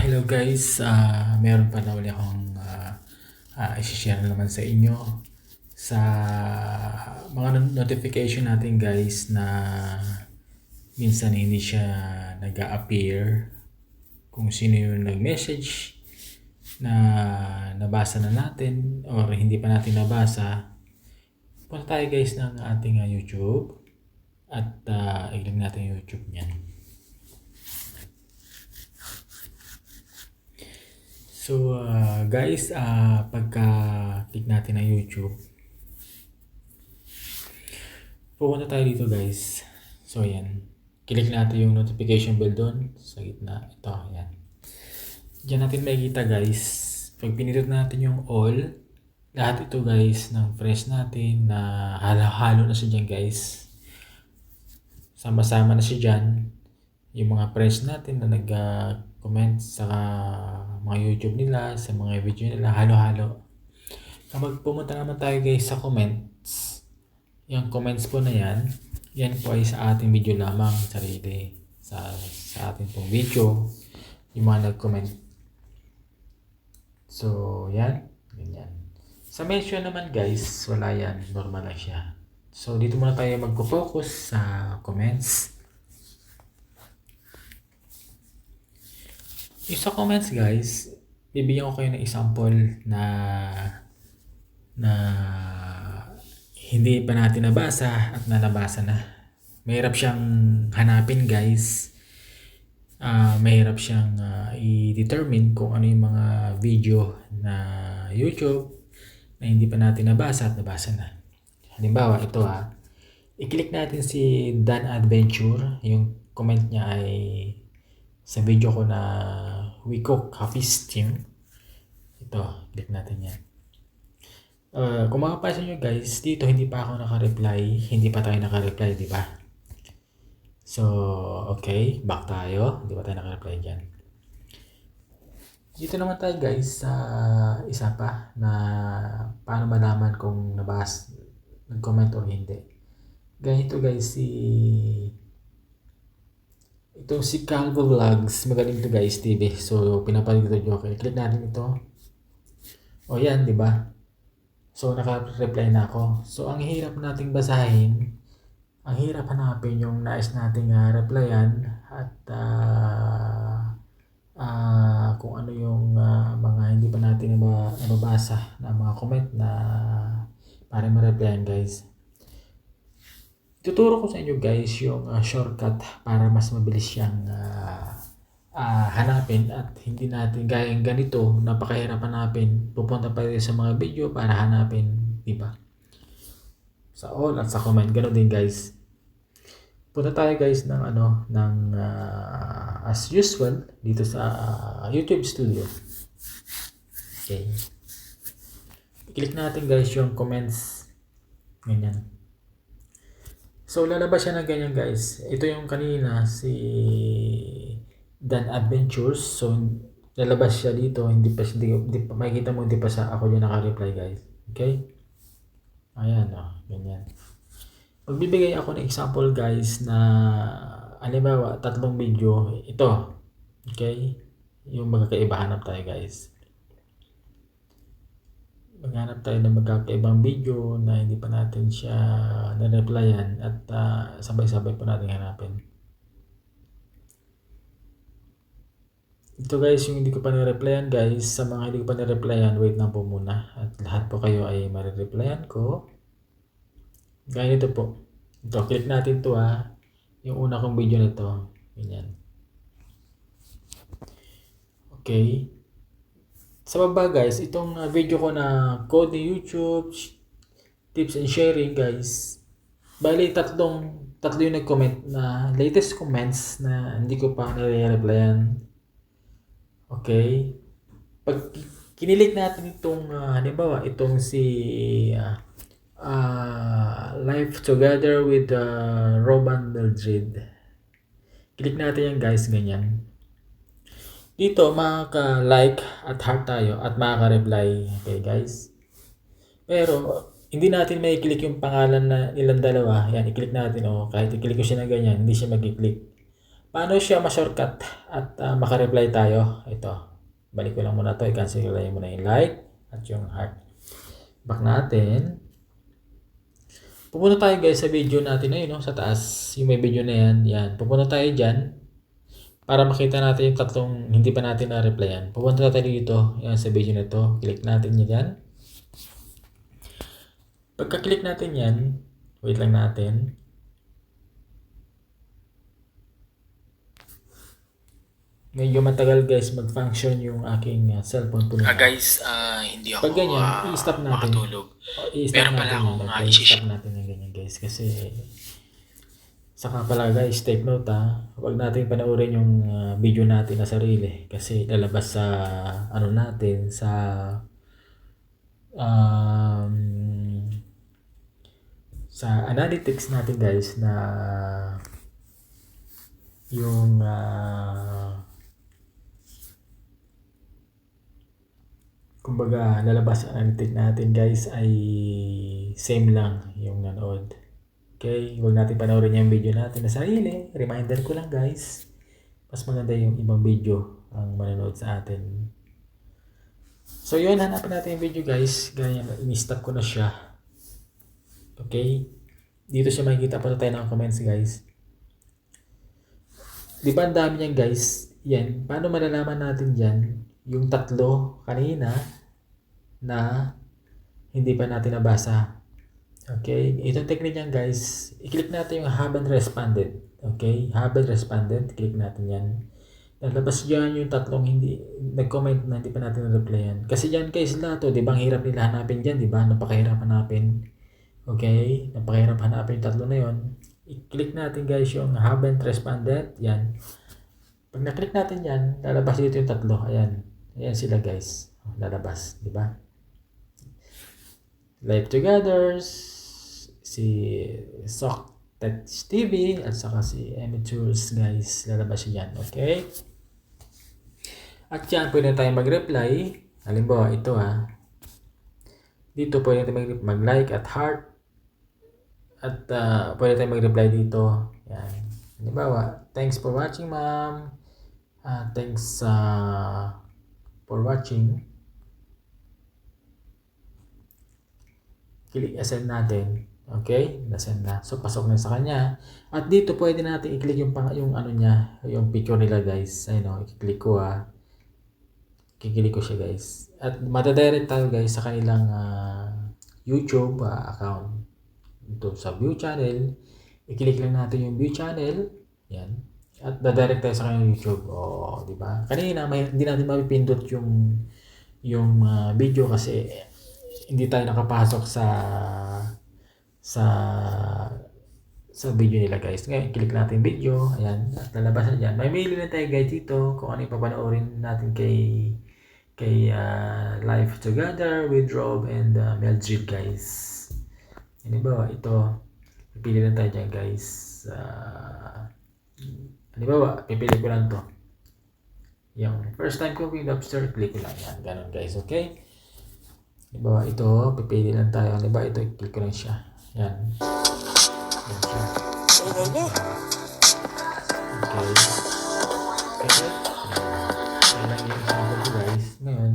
Hello guys, meron pa na uli akong i-share na naman sa inyo sa mga notification natin guys na minsan hindi siya nag-a-appear kung sino yung nag-message na nabasa na natin or hindi pa natin nabasa. Punta tayo guys ng ating YouTube at i-click natin yung YouTube niyan. So guys, pagka-click natin ng YouTube, pupunta tayo dito guys. So yan, click natin yung notification bell doon sa gitna. Ito, yan. Diyan natin makikita guys, pag pinindot natin yung all, lahat ito guys ng friends natin na halo-halo na siya dyan guys. Sama-sama na siya dyan. Yung mga friends natin na nag-comment sa mga YouTube nila, sa mga video nila, halo-halo. Kapag pumunta naman tayo guys sa comments, yung comments po na yan po ay sa ating video lamang, sarili. Sa ating pong video, yung mga nag-comment. So, yan. Ganyan. Sa mention naman guys, wala yan. Normal lang siya. So, dito muna tayo magpo-focus sa comments. Yung sa comments guys, bibigyan ko kayo ng example na hindi pa natin nabasa at nabasa na. Mahirap siyang hanapin guys. Mahirap siyang i-determine kung ano yung mga video na YouTube na hindi pa natin nabasa at nabasa na. Halimbawa, ito i-click natin si Dan Adventure. Yung comment niya ay sa video ko na We Cook Hafiz Team. Ito, click natin yan. Kung makapansin nyo guys, dito hindi pa ako naka-reply. Hindi pa tayo naka-reply, di ba? So, okay, back tayo. Hindi pa tayo naka-reply dyan. Dito naman tayo guys sa isa pa na paano malaman kung nag-comment or hindi. Ganito guys, itong si Calvo Vlogs, magaling to guys, TV. So, pinapanood ko ito. Okay, click natin ito. O yan, di ba? So, naka-reply na ako. So, ang hirap nating basahin, ang hirap hanapin yung nais nating replyan at kung ano yung mga hindi pa natin nababasa na mga comment na para ma-replyan guys. Tuturo ko sa inyo guys yung shortcut para mas mabilis siyang hanapin at hindi natin gayang ganito, napakahirap hanapin. Pupunta pa rin sa mga video para hanapin, di ba? Sa all at sa comment, ganoon din guys. Punta tayo guys ng as usual dito sa YouTube Studio. Okay. Click natin guys yung comments. Ganyan. So, lalabas siya ng ganyan guys. Ito yung kanina, si Dan Adventures. So, lalabas siya dito. Hindi pa makikita mo, hindi pa ako dyan naka-reply guys. Okay? Ayan, ganyan. Magbibigay ako ng example guys na, halimbawa, 3 video. Ito. Okay? Yung magkakaiba, hanap tayo guys. Maghanap tayo ng magkakaibang video na hindi pa natin siya na-replyan at sabay-sabay po natin hanapin. Ito guys, yung hindi ko pa na-replyan guys. Sa mga hindi ko pa na-replyan, wait lang po muna. At lahat po kayo ay ma-replyan ko. Gaya nito po. Ito, click natin to yung una kong video nito. Ganyan. Okay. Sa baba guys, itong video ko na code ni YouTube, tips and sharing guys. Bali, tatlo yung nag-comment na latest comments na hindi ko pa nare-replyan. Okay. Pag kinilik natin itong, halimbawa, itong si Life Together with Roban Mildred. Click natin yan guys, ganyan. Dito, makaka-like at heart tayo at makaka-reply. Okay, guys? Pero, hindi natin may click yung pangalan na nilang dalawa. Yan, i-click natin. Kahit i-click ko siya na ganyan, hindi siya mag-click. Paano siya ma-shortcut at maka-reply tayo? Ito. Balik ko lang muna to. I-cancel ko lang muna yung like at yung heart. Back natin. Pupunta tayo guys sa video natin na yun, no? Sa taas. Yung may video na yan. Yan. Pupunta tayo dyan. Para makita natin yung tatlong hindi pa natin na-replyan. Pupunta tayo dito. Yan sa video na to. Click natin yan. Pagka-click natin yan, wait lang natin. Medyo matagal guys mag-function yung aking cellphone po. Guys, hindi ako pag ganyan, i-stop natin. makatulog. I-stop Meron natin pala yan. akong Okay, i-share. stop natin yung ganyan guys. Kasi saka pala guys, take note huwag natin panoorin yung video natin na sarili. Kasi lalabas sa ano natin, sa analytics natin guys na yung kumbaga lalabas sa analytics natin guys ay same lang yung nanood. Okay, huwag natin panoorin yung video natin na sarili. Reminder ko lang guys, mas maganda yung ibang video ang manonood sa atin. So yun, hanapin natin yung video guys. Ganyan, in-stop ko na siya. Okay, dito siya makikita pa tayo ng comments guys. Di ba ang dami niyan guys? Yan, paano malalaman natin dyan yung tatlo kanina na hindi pa natin nabasa? Okay, itong technique niyan guys, i-click natin yung haven't responded. Okay, haven't responded, click natin yan. Lalabas dyan yung tatlong hindi nag-comment na hindi pa natin na-replyan. Kasi dyan guys lahat to, di ba ang hirap nila hanapin dyan, di ba? Napakahirap hanapin. Okay, napakahirap hanapin yung tatlo na yon. I-click natin guys yung haven't responded, yan. Pag na-click natin yan, lalabas dito yung tatlo, ayan. Ayan sila guys, lalabas, di ba? Live Together, si Sok Tech TV at saka si Amateurs guys, lalabas yan, okay? At yan, pwede tayo mag-reply. Halimbawa, ito dito pwede tayo mag-like at heart. At pwede tayo mag-reply dito. Yan. Halimbawa, thanks for watching ma'am. Thanks for watching. Click send natin. Okay, nasend na. So pasok na sa kanya. At dito pwede natin i-click yung ano niya, yung picture nila guys. Ayun i-click ko Kiklik ko siya guys. At madadirect tayo guys sa kanilang YouTube account. Ito sa view channel. I-click lang natin yung view channel. Yan. At dadirect tayo sa kanilang YouTube. Di ba? Kanina hindi natin mapipindot yung video kasi hindi tayo nakapasok sa video nila guys. Ngayon, click natin video. Ayan, at lalabas na dyan. May mili na tayo guys dito kung ano yung papanoorin natin kay Live Together with Rob and Meldred guys. Halimbawa, ito. Pipili lang tayo dyan guys. Halimbawa, pipili ko lang to. Yung first time cooking lobster, click ko lang yan. Ganon guys, okay? Halimbawa, ito. Pipili lang tayo. Halimbawa, ito. Click ko lang siya. Yan. Yan siya. Okay. Okay. Yan lang yung example ko guys. Ngayon,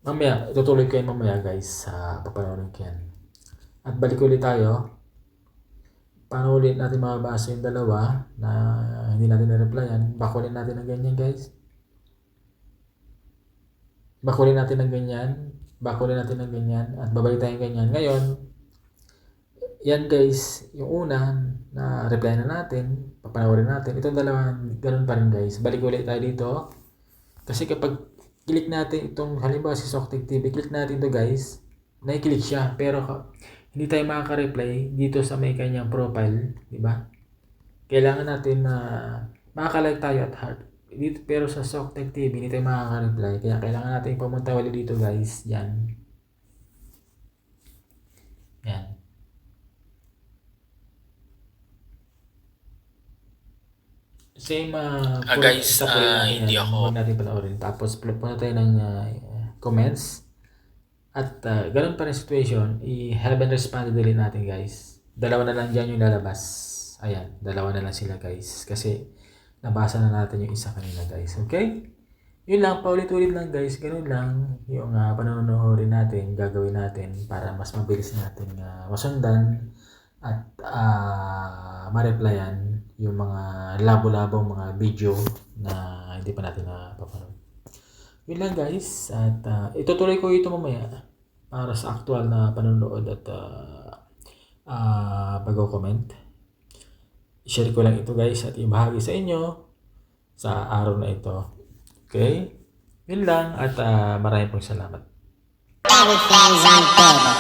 mamaya, tutuloy ko yan mamaya guys sa papanoorin ko yan. At balik ulit tayo. Paano ulit natin mababasa yung dalawa na hindi natin na-replyan? Bakulin natin ng ganyan guys. Bakulin natin ng ganyan. Bakulin natin ng ganyan. At babalik tayo ganyan. Ngayon, yan guys, yung una na reply na natin, papanoorin natin. Itong dalawa, ganun pa rin guys. Balik ulit tayo dito. Kasi kapag click natin itong, halimbawa si Soktek TV, click natin to guys, na-click siya. Pero hindi tayo makaka-reply dito sa may kanyang profile, di ba? Kailangan natin na makaka-like tayo at heart. Dito, pero sa Soktek TV, hindi tayo makaka-reply. Kaya kailangan natin pumunta ulit dito guys. Yan. Yan. Same Guys, hindi ako huwag natin panoorin. Tapos punta tayo ng comments. At ganun pa rin situation, i-haven't responded ulit natin guys. Dalawa na lang dyan yung lalabas. Ayan, dalawa na lang sila guys. Kasi nabasa na natin yung isa kanina guys. Okay? Yun lang, paulit-ulit lang guys. Ganun lang yung panonoodin natin, gagawin natin para mas mabilis natin masundan at ma-replyan yung mga labo-labo mga video na hindi pa natin napapanood. Yun lang guys. At itutuloy ko ito mamaya para sa actual na panonood at pag-comment. I-share ko lang ito guys at ibahagi sa inyo sa araw na ito. Okay? Yun lang at maraming pong salamat. Everything's on table.